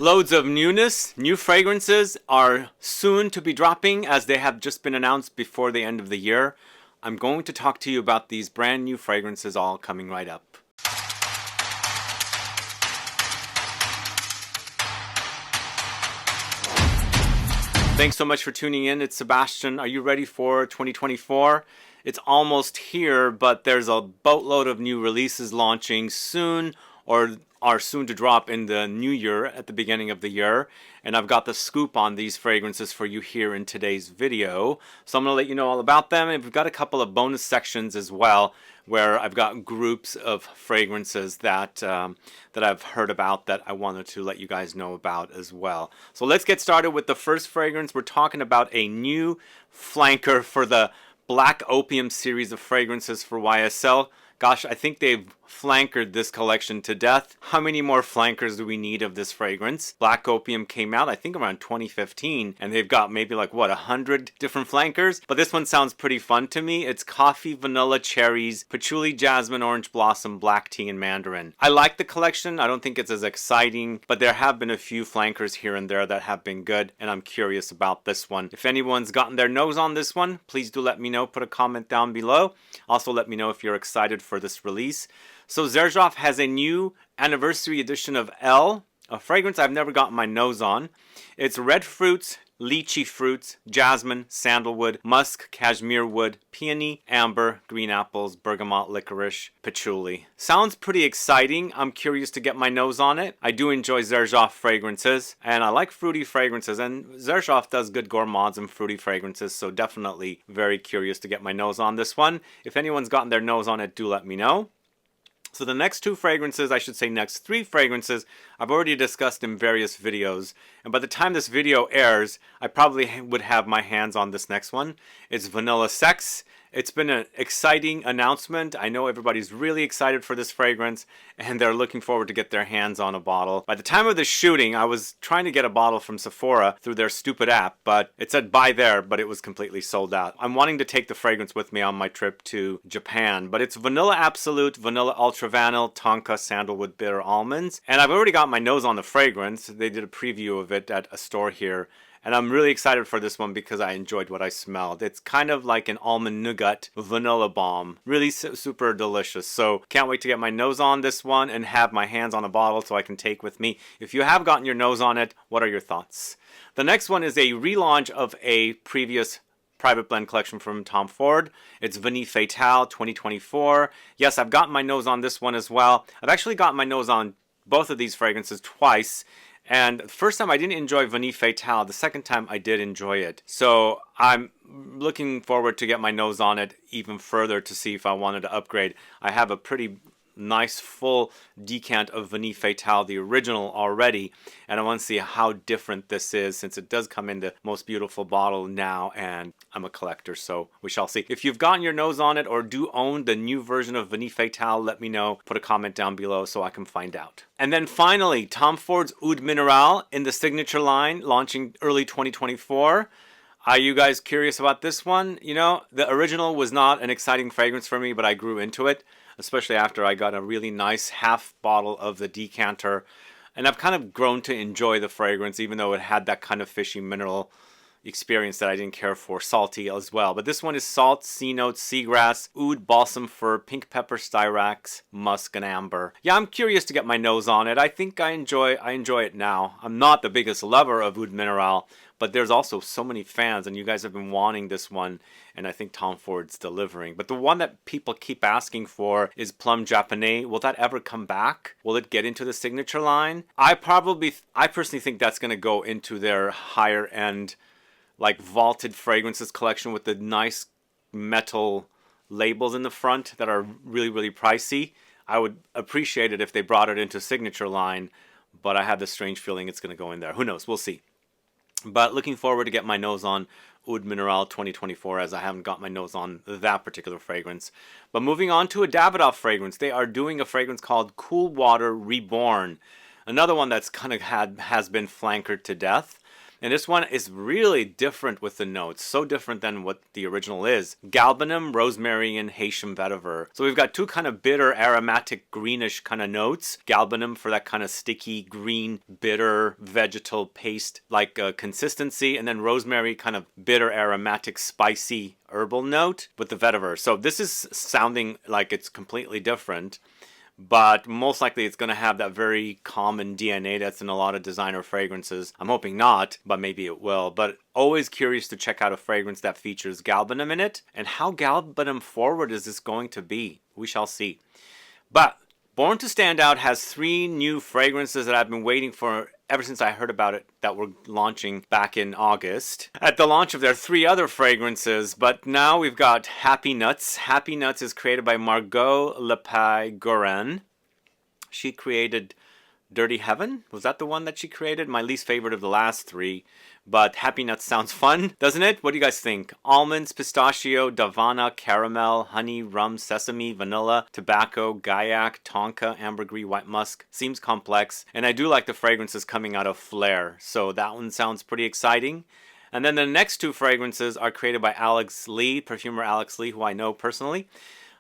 Loads of newness. New fragrances are soon to be dropping as they have just been announced before the end of the year. I'm going to talk to you about these brand new fragrances all coming right up. Thanks so much for tuning in. It's Sebastian. Are you ready for 2024? It's almost here, but there's a boatload of new releases launching soon or are soon to drop in the new year at the beginning of the year. And I've got the scoop on these fragrances for you here in today's video. So I'm going to let you know all about them. And we've got a couple of bonus sections as well where I've got groups of fragrances that I've heard about that I wanted to let you guys know about as well. So let's get started with the first fragrance. We're talking about a new flanker for the Black Opium series of fragrances for YSL. Gosh, I think they've flankered this collection to death. How many more flankers do we need of this fragrance? Black Opium came out, I think, around 2015, and they've got maybe like, what, 100 different flankers? But this one sounds pretty fun to me. It's coffee, vanilla, cherries, patchouli, jasmine, orange blossom, black tea, and mandarin. I like the collection. I don't think it's as exciting, but there have been a few flankers here and there that have been good, and I'm curious about this one. If anyone's gotten their nose on this one, please do let me know. Put a comment down below. Also, let me know if you're excited for this release. So Xerjoff has a new anniversary edition of ELLE, a fragrance I've never gotten my nose on. It's red fruits, lychee fruits, jasmine, sandalwood, musk, cashmere wood, peony, amber, green apples, bergamot, licorice, patchouli. Sounds pretty exciting. I'm curious to get my nose on it. I do enjoy Xerjoff fragrances, and I like fruity fragrances, and Xerjoff does good gourmands and fruity fragrances, so definitely very curious to get my nose on this one. If anyone's gotten their nose on it, do let me know. So the next two fragrances, I should say next three fragrances, I've already discussed in various videos. And by the time this video airs, I probably would have my hands on this next one. It's Vanilla Sex. It's been an exciting announcement. I know everybody's really excited for this fragrance, and they're looking forward to get their hands on a bottle. By the time of the shooting, I was trying to get a bottle from Sephora through their stupid app, but it said buy there, but it was completely sold out. I'm wanting to take the fragrance with me on my trip to Japan, but it's Vanilla Absolute, Vanilla Ultravanil, Tonka, Sandalwood, Bitter Almonds, and I've already got my nose on the fragrance. They did a preview of it at a store here. And I'm really excited for this one because I enjoyed what I smelled. It's kind of like an almond nougat vanilla bomb. Really super delicious. So can't wait to get my nose on this one and have my hands on a bottle so I can take with me. If you have gotten your nose on it, what are your thoughts? The next one is a relaunch of a previous private blend collection from Tom Ford. It's Vanille Fatale 2024. Yes, I've gotten my nose on this one as well. I've actually gotten my nose on both of these fragrances twice. And the first time I didn't enjoy Vanille Fatale. The second time I did enjoy it. So I'm looking forward to get my nose on it even further to see if I wanted to upgrade. I have a pretty nice full decant of Vanille Fatale, the original, already, and I want to see how different this is since it does come in the most beautiful bottle now, and I'm a collector, so we shall see. If you've gotten your nose on it or do own the new version of Vanille Fatale, let me know. Put a comment down below so I can find out. And then finally, Tom Ford's Oud Mineral in the signature line, launching early 2024. Are you guys curious about this one? You know, the original was not an exciting fragrance for me, but I grew into it, especially after I got a really nice half bottle of the decanter. And I've kind of grown to enjoy the fragrance, even though it had that kind of fishy mineral experience that I didn't care for, salty as well. But this one is salt, sea notes, seagrass, oud, balsam fir, pink pepper, styrax, musk, and amber. Yeah, I'm curious to get my nose on it. I think I enjoy it now. I'm not the biggest lover of Oud Mineral, but there's also so many fans, and you guys have been wanting this one, and I think Tom Ford's delivering. But the one that people keep asking for is Plum Japonais. Will that ever come back? Will it get into the signature line? I personally think that's going to go into their higher end, like vaulted fragrances collection with the nice metal labels in the front that are really, really pricey. I would appreciate it if they brought it into signature line, but I have this strange feeling it's going to go in there. Who knows? We'll see. But looking forward to get my nose on Oud Mineral 2024, as I haven't got my nose on that particular fragrance. But moving on to a Davidoff fragrance. They are doing a fragrance called Cool Water Reborn. Another one that's kind of has been flankered to death. And this one is really different with the notes, so different than what the original is. Galbanum, rosemary, and Haitian vetiver. So we've got two kind of bitter, aromatic, greenish kind of notes. Galbanum for that kind of sticky, green, bitter, vegetal paste-like consistency, and then rosemary, kind of bitter, aromatic, spicy, herbal note with the vetiver. So this is sounding like it's completely different, but most likely it's going to have that very common DNA that's in a lot of designer fragrances. I'm hoping not, but maybe it will. But always curious to check out a fragrance that features galbanum in it. And how galbanum forward is this going to be? We shall see. But Born to Stand Out has 3 new fragrances that I've been waiting for ever since I heard about it, that were launching back in August. At the launch of their 3 other fragrances, but now we've got Happy Nuts. Happy Nuts is created by Margot Lepage-Guerin. She created Dirty Heaven. Was that the one that she created? My least favorite of the last 3. But Happy Nuts sounds fun, doesn't it? What do you guys think? Almonds, pistachio, davana, caramel, honey, rum, sesame, vanilla, tobacco, gaiac, tonka, ambergris, white musk. Seems complex. And I do like the fragrances coming out of Phlur. So that one sounds pretty exciting. And then the next 2 fragrances are created by Alex Lee, perfumer Alex Lee, who I know personally.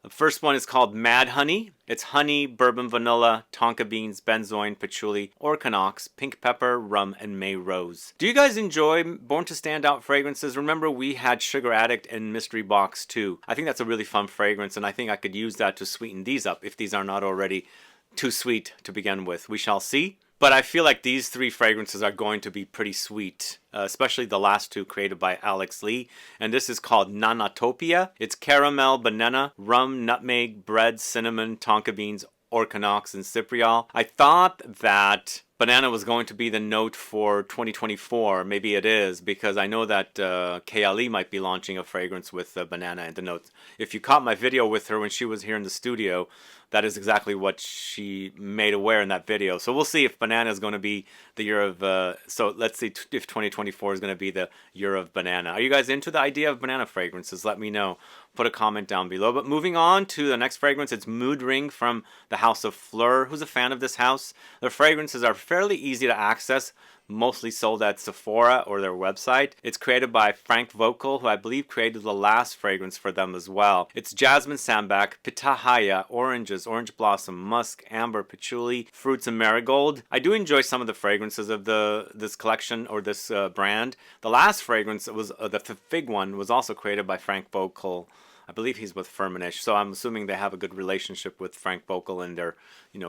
The first one is called Mad Honey. It's honey, bourbon vanilla, tonka beans, benzoin, patchouli, orchanox, pink pepper, rum, and May rose. Do you guys enjoy Born to Stand Out fragrances? Remember, we had Sugar Addict and Mystery Box too. I think that's a really fun fragrance, and I think I could use that to sweeten these up if these are not already too sweet to begin with. We shall see. But I feel like these 3 fragrances are going to be pretty sweet, especially the last 2 created by Alex Lee. And this is called Nanotopia. It's caramel, banana, rum, nutmeg, bread, cinnamon, tonka beans, orchanox, and cypriol. I thought that banana was going to be the note for 2024. Maybe it is, because I know that ELLE might be launching a fragrance with banana in the notes. If you caught my video with her when she was here in the studio, that is exactly what she made aware in that video. So we'll see if banana is going to be the year of... so let's see if 2024 is going to be the year of banana. Are you guys into the idea of banana fragrances? Let me know. Put a comment down below. But moving on to the next fragrance, it's Mood Ring from the house of Phlur. Who's a fan of this house? Their fragrances are fairly easy to access, mostly sold at Sephora or their website. It's created by Frank Vocal, who I believe created the last fragrance for them as well. It's jasmine sambac, pitahaya, oranges, orange blossom, musk, amber, patchouli, fruits, and marigold. I do enjoy some of the fragrances of this collection or this brand. The last fragrance was the fig one was also created by Frank Vocal. I believe he's with Firmenich, so I'm assuming they have a good relationship with Frank Vocal and they're,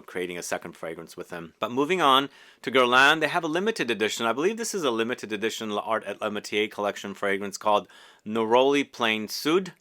creating a second fragrance with him. But moving on to Guerlain, they have a limited edition. I believe this is a limited edition L'Art et l'Amitié collection fragrance called Neroli Plain Suede.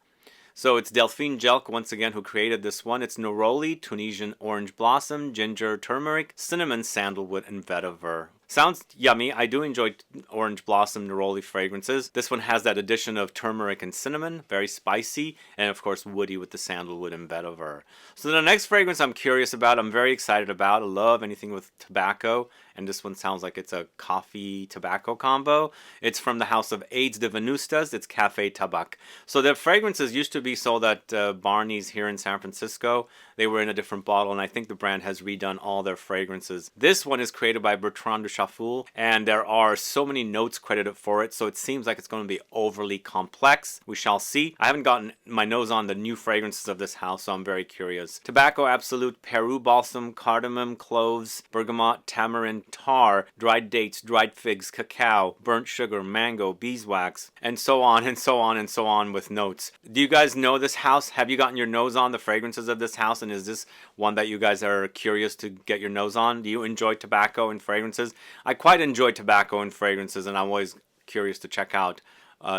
So it's Delphine Jelk, once again, who created this one. It's neroli, Tunisian orange blossom, ginger, turmeric, cinnamon, sandalwood, and vetiver. Sounds yummy. I do enjoy orange blossom neroli fragrances. This one has that addition of turmeric and cinnamon, very spicy, and of course woody with the sandalwood and vetiver. So the next fragrance I'm curious about, I'm very excited about. I love anything with tobacco, and this one sounds like it's a coffee tobacco combo. It's from the house of Aids de Venustas. It's Café Tabac. So the fragrances used to be sold at Barney's here in San Francisco. They were in a different bottle, and I think the brand has redone all their fragrances. This one is created by Bertrand de Chafoul, and there are so many notes credited for it, so it seems like it's going to be overly complex. We shall see. I haven't gotten my nose on the new fragrances of this house, so I'm very curious. Tobacco Absolute, Peru Balsam, cardamom, cloves, bergamot, tamarind, tar, dried dates, dried figs, cacao, burnt sugar, mango, beeswax, and so on and so on and so on with notes. Do you guys know this house? Have you gotten your nose on the fragrances of this house? And is this one that you guys are curious to get your nose on? Do you enjoy tobacco and fragrances? I quite enjoy tobacco and fragrances, and I'm always curious to check out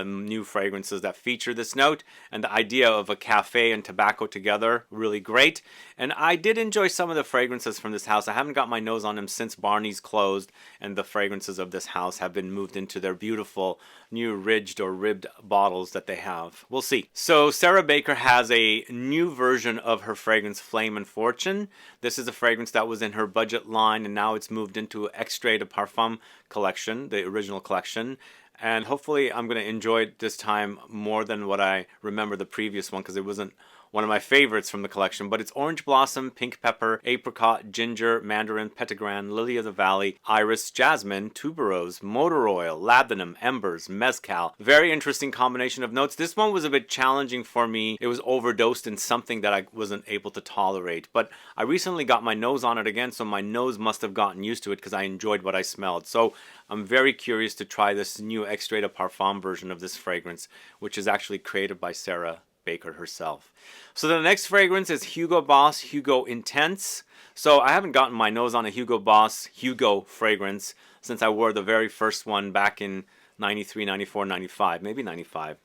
new fragrances that feature this note, and the idea of a cafe and tobacco together, really great. And I did enjoy some of the fragrances from this house. I haven't got my nose on them since Barney's closed, and the fragrances of this house have been moved into their beautiful new ridged or ribbed bottles that they have. We'll see. So Sarah Baker has a new version of her fragrance Flame and Fortune. This is a fragrance that was in her budget line, and now it's moved into Extrait de Parfum collection, the original collection. And hopefully I'm going to enjoy it this time more than what I remember the previous one, because it wasn't one of my favorites from the collection, but it's Orange Blossom, Pink Pepper, Apricot, Ginger, Mandarin, Petitgrain, Lily of the Valley, Iris, Jasmine, Tuberose, Motor Oil, Labdanum, Embers, Mezcal. Very interesting combination of notes. This one was a bit challenging for me. It was overdosed in something that I wasn't able to tolerate, but I recently got my nose on it again, so my nose must have gotten used to it because I enjoyed what I smelled. So I'm very curious to try this new Extrait de Parfum version of this fragrance, which is actually created by Sarah Baker herself. So the next fragrance is Hugo Boss Hugo Intense. So I haven't gotten my nose on a Hugo Boss Hugo fragrance since I wore the very first one back in 93, 94, 95, maybe 95.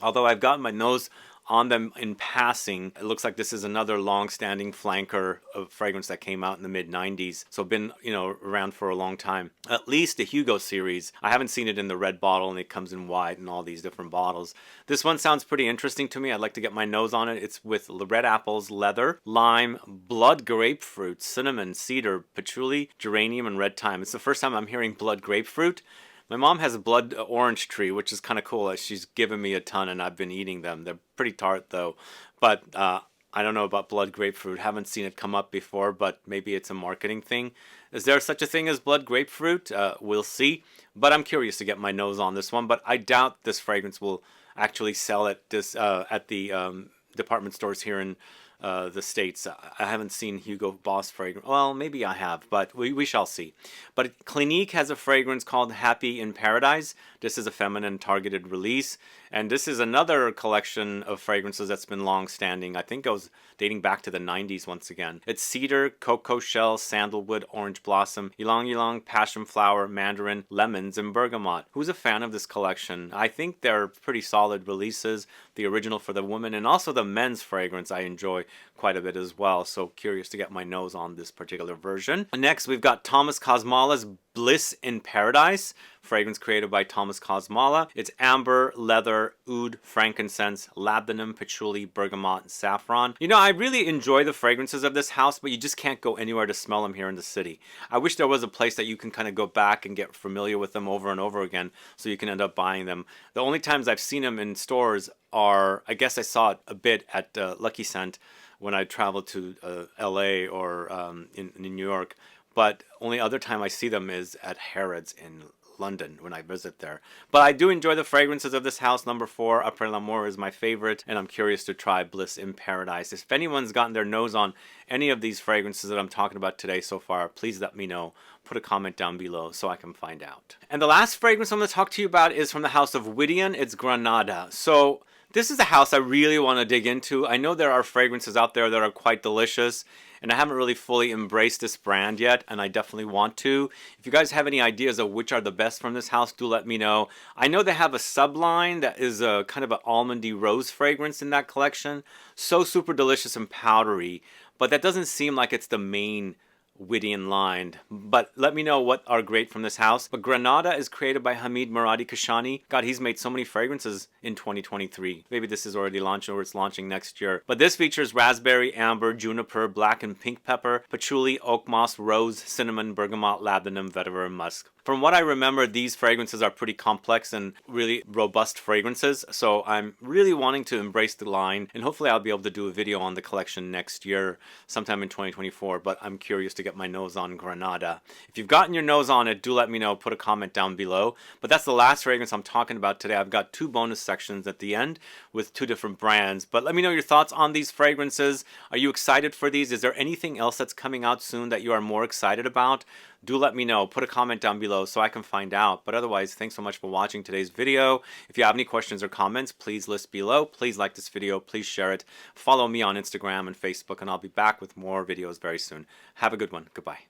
Although I've gotten my nose on them in passing. It looks like this is another long-standing flanker of fragrance that came out in the mid-90s. So been, around for a long time. At least the Hugo series. I haven't seen it in the red bottle, and it comes in white and all these different bottles. This one sounds pretty interesting to me. I'd like to get my nose on it. It's with red apples, leather, lime, blood grapefruit, cinnamon, cedar, patchouli, geranium, and red thyme. It's the first time I'm hearing blood grapefruit. My mom has a blood orange tree, which is kind of cool. She's given me a ton, and I've been eating them. They're pretty tart, though. But I don't know about blood grapefruit. Haven't seen it come up before, but maybe it's a marketing thing. Is there such a thing as blood grapefruit? We'll see. But I'm curious to get my nose on this one. But I doubt this fragrance will actually sell at the department stores here in the States. I haven't seen Hugo Boss fragrance. Well, maybe I have, but we shall see. But Clinique has a fragrance called Happy in Paradise. This is a feminine targeted release. And this is another collection of fragrances that's been long-standing. I think it was dating back to the 90s once again. It's cedar, cocoa shell, sandalwood, orange blossom, ylang ylang, passion flower, mandarin, lemons, and bergamot. Who's a fan of this collection? I think they're pretty solid releases. The original for the women and also the men's fragrance I enjoy quite a bit as well. So curious to get my nose on this particular version. Next, we've got Thomas Cosmala's Bliss in Paradise, fragrance created by Thomas Cosmala. It's amber, leather, oud, frankincense, labdanum, patchouli, bergamot, and saffron. I really enjoy the fragrances of this house, but you just can't go anywhere to smell them here in the city. I wish there was a place that you can kind of go back and get familiar with them over and over again so you can end up buying them. The only times I've seen them in stores are, I guess I saw it a bit at Lucky Scent when I traveled to LA or in New York. But only other time I see them is at Harrods in London when I visit there. But I do enjoy the fragrances of this house. Number 4, Après l'Amour, is my favorite, and I'm curious to try Bliss in Paradise. If anyone's gotten their nose on any of these fragrances that I'm talking about today so far, please let me know. Put a comment down below so I can find out. And the last fragrance I'm going to talk to you about is from the house of Whittian. It's Granada. So this is a house I really want to dig into. I know there are fragrances out there that are quite delicious, and I haven't really fully embraced this brand yet, and I definitely want to. If you guys have any ideas of which are the best from this house, do let me know. I know they have a subline that is a kind of an almondy rose fragrance in that collection. So super delicious and powdery, but that doesn't seem like it's the main Whittian line. But let me know what are great from this house. But Granada is created by Hamid Muradi Kashani. God, he's made so many fragrances in 2023. Maybe this is already launched or it's launching next year. But this features raspberry, amber, juniper, black and pink pepper, patchouli, oak moss, rose, cinnamon, bergamot, labdanum, vetiver, and musk. From what I remember, these fragrances are pretty complex and really robust fragrances, so I'm really wanting to embrace the line, and hopefully I'll be able to do a video on the collection next year, sometime in 2024, but I'm curious to get my nose on Granada. If you've gotten your nose on it, do let me know, put a comment down below. But that's the last fragrance I'm talking about today. I've got 2 bonus sections at the end with 2 different brands, but let me know your thoughts on these fragrances. Are you excited for these? Is there anything else that's coming out soon that you are more excited about? Do let me know. Put a comment down below so I can find out. But otherwise, thanks so much for watching today's video. If you have any questions or comments, please list below. Please like this video. Please share it. Follow me on Instagram and Facebook, and I'll be back with more videos very soon. Have a good one. Goodbye.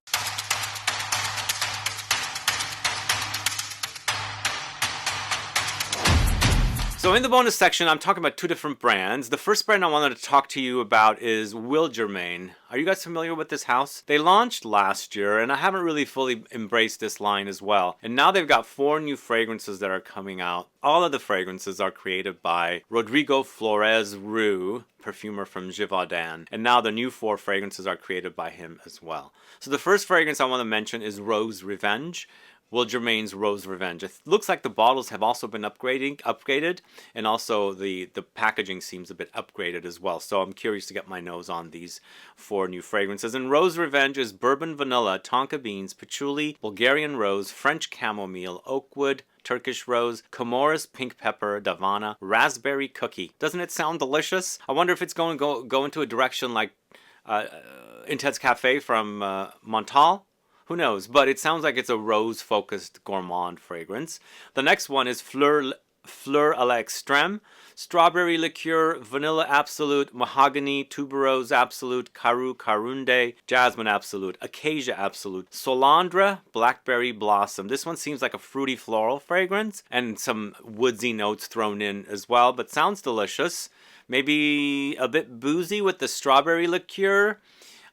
So in the bonus section, I'm talking about 2 different brands. The first brand I wanted to talk to you about is Will Germain. Are you guys familiar with this house? They launched last year, and I haven't really fully embraced this line as well. And now they've got 4 new fragrances that are coming out. All of the fragrances are created by Rodrigo Flores Roux, perfumer from Givaudan. And now the new 4 fragrances are created by him as well. So the first fragrance I want to mention is Rose Revenge. Will Germain's Rose Revenge. It looks like the bottles have also been upgraded, and also the packaging seems a bit upgraded as well. So I'm curious to get my nose on these 4 new fragrances. And Rose Revenge is bourbon vanilla, tonka beans, patchouli, Bulgarian rose, French chamomile, oakwood, Turkish rose, Comoros pink pepper, Davana, raspberry cookie. Doesn't it sound delicious? I wonder if it's going to go into a direction like Intense Cafe from Montal. Who knows? But it sounds like it's a rose-focused gourmand fragrance. The next one is Phlur à l'extrême, strawberry liqueur, vanilla absolute, mahogany, tuberose absolute, caru carunde, jasmine absolute, acacia absolute, solandra, blackberry blossom. This one seems like a fruity floral fragrance and some woodsy notes thrown in as well, but sounds delicious. Maybe a bit boozy with the strawberry liqueur.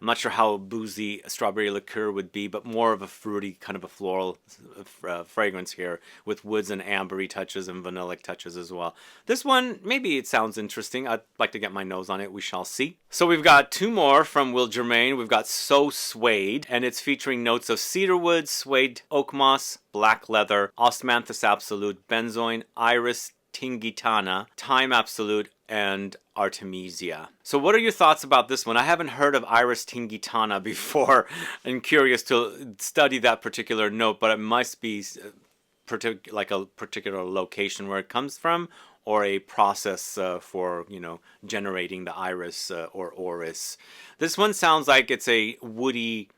I'm not sure how boozy a strawberry liqueur would be, but more of a fruity, kind of a floral fragrance here with woods and ambery touches and vanillic touches as well. This one, maybe it sounds interesting. I'd like to get my nose on it. We shall see. So we've got 2 more from Will Germain. We've got So Suede, and it's featuring notes of cedarwood, suede, oak moss, black leather, osmanthus absolute, benzoin, iris tingitana, thyme absolute, and Artemisia. So what are your thoughts about this one? I haven't heard of Iris tingitana before. I'm curious to study that particular note, but it must be like a particular location where it comes from, or a process for, you know, generating the iris or orris. This one sounds like it's a woody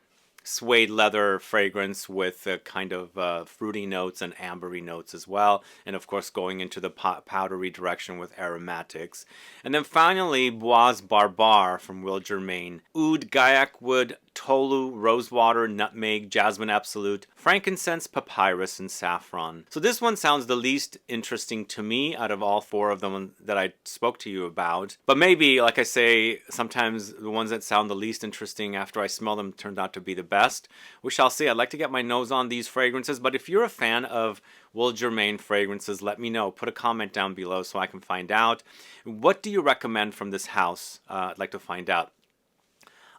suede leather fragrance with kind of fruity notes and ambery notes as well, and of course going into the powdery direction with aromatics. And then finally, Bois Barbare from Will Germain, oud, gaiac wood, tolu, rosewater, nutmeg, jasmine absolute, frankincense, papyrus, and saffron. So this one sounds the least interesting to me out of all 4 of them that I spoke to you about. But maybe, like I say, sometimes the ones that sound the least interesting after I smell them turned out to be the best. We shall see. I'd like to get my nose on these fragrances, but if you're a fan of Will Germain fragrances, let me know. Put a comment down below so I can find out. What do you recommend from this house? I'd like to find out.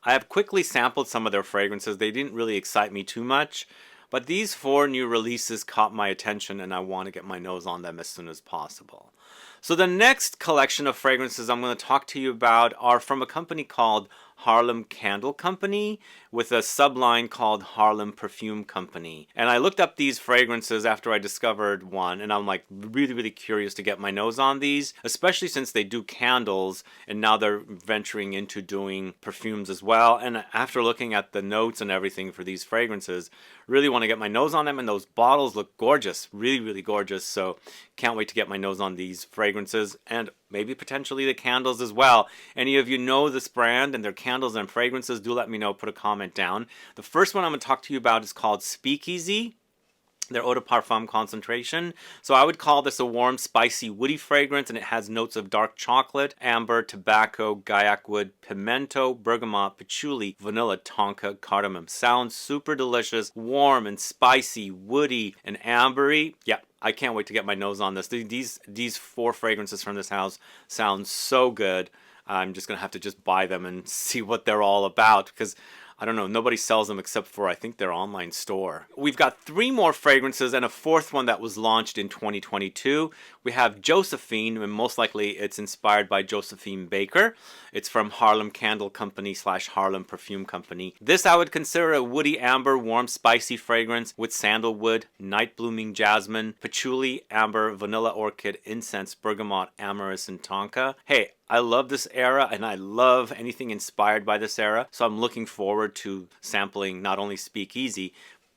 I have quickly sampled some of their fragrances. They didn't really excite me too much, but these 4 new releases caught my attention and I want to get my nose on them as soon as possible. So the next collection of fragrances I'm going to talk to you about are from a company called Harlem Candle Company with a subline called Harlem Perfume Company. And I looked up these fragrances after I discovered one, and I'm like really curious to get my nose on these, especially since they do candles and now they're venturing into doing perfumes as well. And after looking at the notes and everything for these fragrances, really want to get my nose on them, and those bottles look gorgeous, really gorgeous. So can't wait to get my nose on these fragrances and maybe potentially the candles as well. Any of you know this brand and their candles and fragrances, do let me know. Put a comment down. The first one I'm going to talk to you about is called Speakeasy, their eau de parfum concentration. So I would call this a warm, spicy, woody fragrance, and it has notes of dark chocolate, amber, tobacco, gaiac wood, pimento, bergamot, patchouli, vanilla, tonka, cardamom. Sounds super delicious, warm and spicy, woody and ambery. Yeah, I can't wait to get my nose on this. These 4 fragrances from this house sound so good. I'm just going to have to just buy them and see what they're all about, because I don't know, nobody sells them except for, I think, their online store. We've got 3 more fragrances and a 4th one that was launched in 2022. We have Josephine, and most likely it's inspired by Josephine Baker. It's from Harlem Candle Company / Harlem Perfume Company. This I would consider a woody amber, warm, spicy fragrance with sandalwood, night blooming jasmine, patchouli, amber, vanilla orchid, incense, bergamot, amorous, and tonka. Hey, I love this era, and I love anything inspired by this era, so I'm looking forward to sampling not only Speakeasy,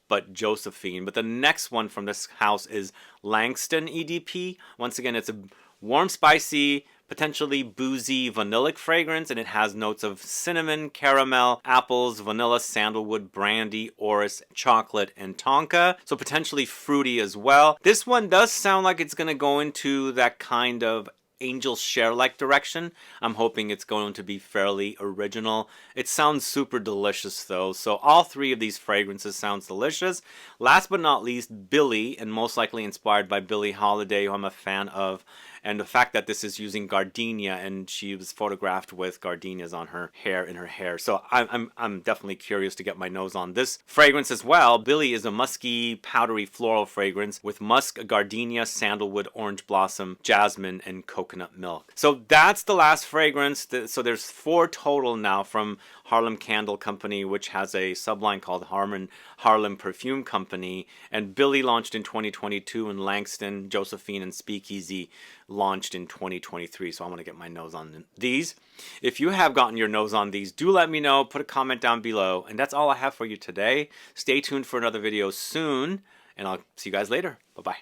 but Josephine. But the next one from this house is Langston EDP. Once again, it's a warm, spicy, potentially boozy, vanillic fragrance, and it has notes of cinnamon, caramel, apples, vanilla, sandalwood, brandy, orris, chocolate, and tonka. So potentially fruity as well. This one does sound like it's going to go into that kind of angel share-like direction. I'm hoping it's going to be fairly original. It sounds super delicious though, so all 3 of these fragrances sounds delicious. Last but not least, Billie, and most likely inspired by Billie Holiday, who I'm a fan of, And the fact that this is using gardenia, and she was photographed with gardenias on her hair, in her hair. So I'm definitely curious to get my nose on this fragrance as well. Billy is a musky, powdery floral fragrance with musk, gardenia, sandalwood, orange blossom, jasmine, and coconut milk. So that's the last fragrance. So there's 4 total now from Harlem Candle Company, which has a subline called Harlem Perfume Company. And Billy launched in 2022, and Langston, Josephine, and Speakeasy launched in 2023. So I want to get my nose on these. If you have gotten your nose on these, do let me know. Put a comment down below. And that's all I have for you today. Stay tuned for another video soon, and I'll see you guys later. Bye-bye.